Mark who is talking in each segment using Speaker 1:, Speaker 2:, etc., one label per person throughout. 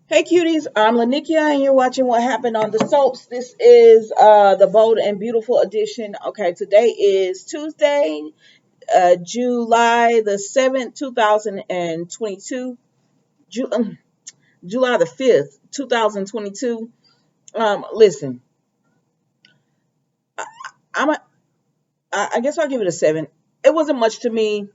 Speaker 1: Hey cuties, I'm Lanikia and you're watching What Happened on the Soaps. This is the Bold and Beautiful edition. Okay, today is Tuesday, July the 7th, 2022. July the 5th, 2022. Listen, I'm a, I guess I'll give it a 7. It wasn't much to me.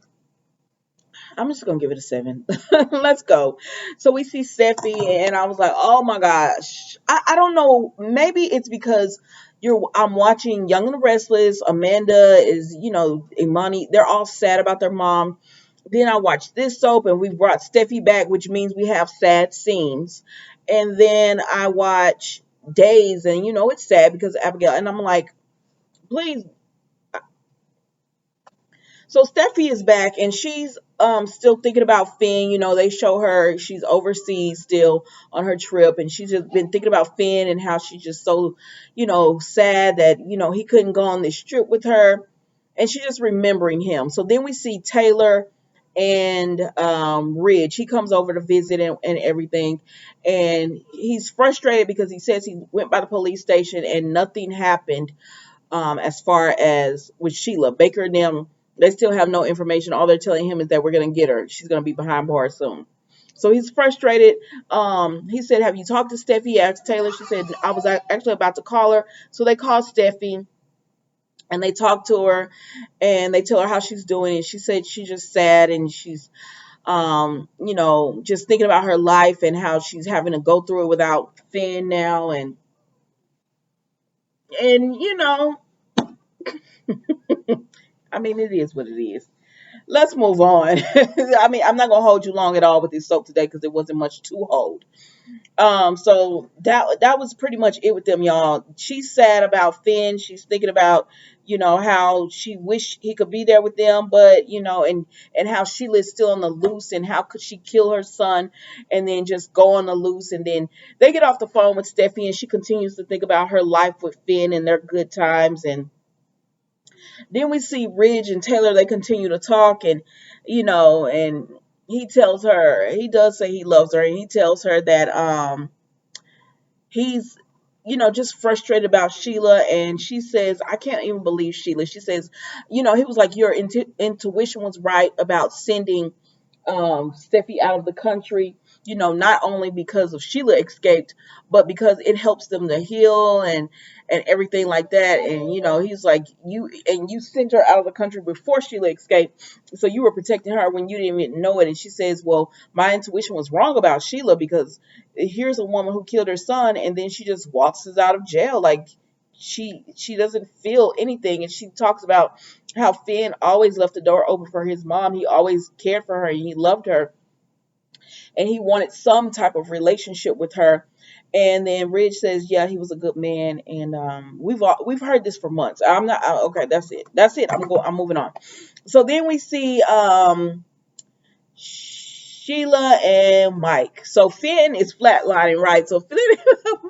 Speaker 1: I'm just gonna give it a 7. Let's go. So we see Steffi, and I was like, oh my gosh. I don't know. Maybe it's because I'm watching Young and the Restless. Amanda is, Imani. They're all sad about their mom. Then I watched this soap, and we brought Steffi back, which means we have sad scenes. And then I watch Days, and it's sad because of Abigail. And I'm like, please. So Steffi is back and she's still thinking about Finn. They show her she's overseas still on her trip and she's just been thinking about Finn and how she's just so, sad that, he couldn't go on this trip with her. And she's just remembering him. So then we see Taylor and Ridge. He comes over to visit and everything. And he's frustrated because he says he went by the police station and nothing happened as far as with Sheila. Baker and them, they still have no information. All they're telling him is that we're going to get her. She's going to be behind bars soon. So he's frustrated. He said, have you talked to Steffi? He asked Taylor. She said, I was actually about to call her. So they called Steffi and they talked to her and they tell her how she's doing. And she said she's just sad and she's, just thinking about her life and how she's having to go through it without Finn now. And I mean, it is what it is. Let's move on. I mean, I'm not gonna hold you long at all with this soap today because there wasn't much to hold. So that was pretty much it with them, y'all. She's sad about Finn. She's thinking about, how she wished he could be there with them, but and how Sheila's still on the loose, and how could she kill her son, and then just go on the loose, and then they get off the phone with Steffi, and she continues to think about her life with Finn and their good times, and then we see Ridge and Taylor, they continue to talk and he tells her, he does say he loves her and he tells her that he's just frustrated about Sheila and she says, I can't even believe Sheila. She says, he was like, your intuition was right about sending Steffi out of the country, not only because of Sheila escaped, but because it helps them to heal and everything like that. And he's like, you sent her out of the country before Sheila escaped, so you were protecting her when you didn't even know it. And she says, well, my intuition was wrong about Sheila because here's a woman who killed her son, and then she just walks us out of jail like she doesn't feel anything. And she talks about how Finn always left the door open for his mom. He always cared for her and he loved her and he wanted some type of relationship with her. And then Ridge says, yeah, he was a good man. And we've heard this for months. I'm not okay. That's it. That's it. I'm moving on. So then we see Sheila and Mike. So Finn is flatlining, right? So Finn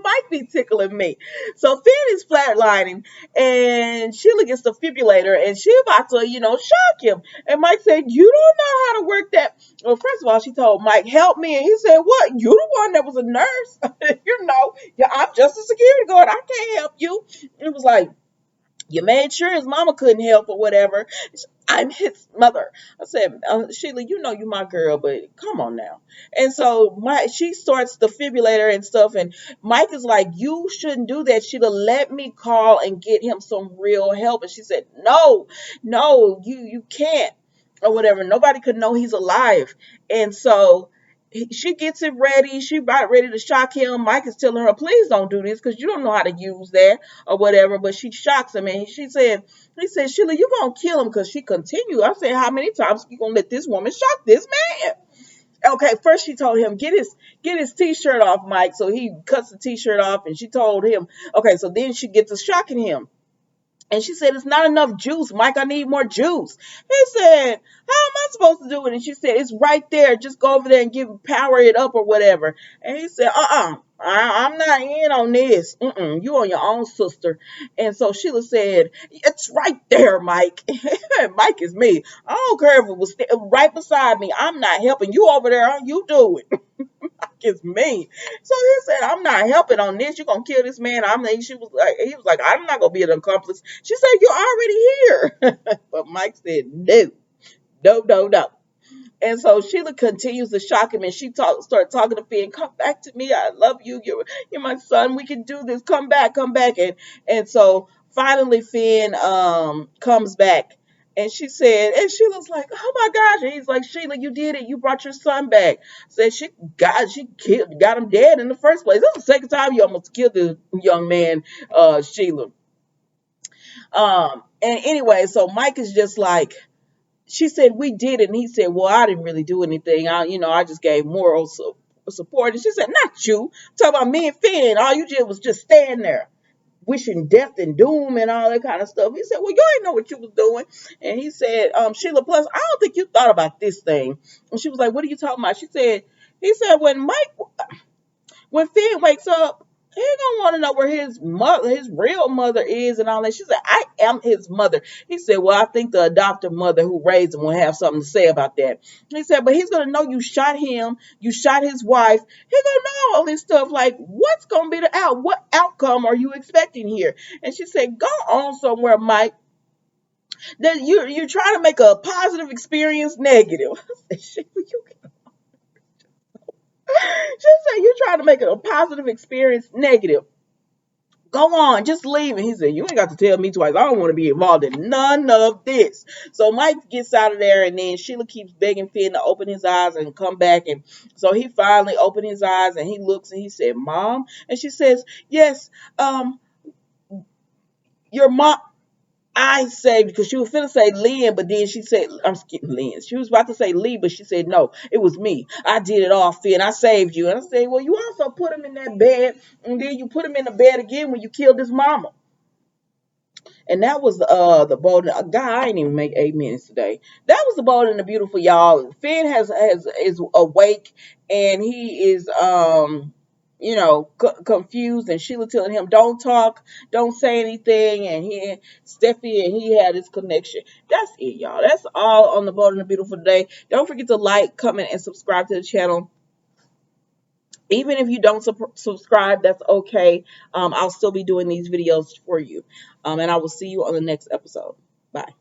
Speaker 1: Mike be tickling me. So Finn is flatlining, and Sheila gets the defibrillator, and she about to, shock him. And Mike said, "You don't know how to work that." Well, first of all, she told Mike, "Help me," and he said, "What? You the one that was a nurse? Yeah, I'm just a security guard. I can't help you." It was like, you made sure his mama couldn't help or whatever. I'm his mother. I said, Sheila, you my girl, but come on now. And so she starts the defibrillator and stuff, and Mike is like, you shouldn't do that, Sheila. Let me call and get him some real help. And she said, no, no, you can't or whatever. Nobody could know he's alive. And so she gets it ready. She about ready to shock him. Mike is telling her, please don't do this because you don't know how to use that or whatever. But she shocks him and he said, Sheila, you gonna kill him because she continued. I said, how many times you gonna let this woman shock this man? Okay, first she told him, get his t-shirt off, Mike. So he cuts the t-shirt off and she told him, okay, so then she gets to shocking him. And she said, it's not enough juice, Mike. I need more juice. He said, how am I supposed to do it? And she said, it's right there. Just go over there and power it up or whatever. And he said, I'm not in on this. You on your own, sister. And so Sheila said, it's right there, Mike. Mike is me. I don't care if it was right beside me. I'm not helping you over there. You do it. is mean. So he said, I'm not helping on this. You're gonna kill this man. She was like, he was like, I'm not gonna be an accomplice. She said, you're already here. But Mike said, no, no, no, no. And so Sheila continues to shock him, and start talking to Finn. Come back to me. I love you. You're my son. We can do this. Come back, come back. And so finally Finn comes back, and Sheila's like, oh my gosh. And he's like, Sheila, you did it. You brought your son back. Said got him dead in the first place. This is the second time you almost killed the young man, Sheila. And anyway, so Mike is just like, she said, we did it. And he said, well, I didn't really do anything. I just gave moral support. And she said, not you. I'm talking about me and Finn. All you did was just stand there wishing death and doom and all that kind of stuff. He said, well, you ain't know what you was doing. And he said, Sheila, plus, I don't think you thought about this thing. And she was like, what are you talking about? He said, when Finn wakes up, he gonna want to know where his real mother is and all that. She said, I am his mother. He said, well, I think the adoptive mother who raised him will have something to say about that. He said, but he's gonna know you shot him, you shot his wife. He's gonna know all this stuff. Like, what's gonna be what outcome are you expecting here? And she said, go on somewhere, Mike. That you're trying to make a positive experience negative. I said, she said, you're trying to make it a positive experience negative. Go on, just leave. And he said, you ain't got to tell me twice. I don't want to be involved in none of this. So Mike gets out of there, and then Sheila keeps begging Finn to open his eyes and come back. And so he finally opened his eyes, and he looks, and he said, Mom? And she says, yes, your mom. I say, because she was finna say Lynn, but then she said, I'm skipping Lynn. She was about to say Lee, but she said, no, it was me. I did it all, Finn. I saved you. And I said, well, you also put him in that bed, and then you put him in the bed again when you killed his mama. And that was the Bold and God. I ain't even make 8 minutes today. That was the Bold and the Beautiful, y'all. Finn is awake, and he is confused, and Sheila telling him, don't talk, don't say anything, and Steffi and he had his connection. That's it, y'all. That's all on the Bold and the Beautiful today. Don't forget to like, comment, and subscribe to the channel. Even if you don't subscribe, that's okay. I'll still be doing these videos for you. And I will see you on the next episode. Bye.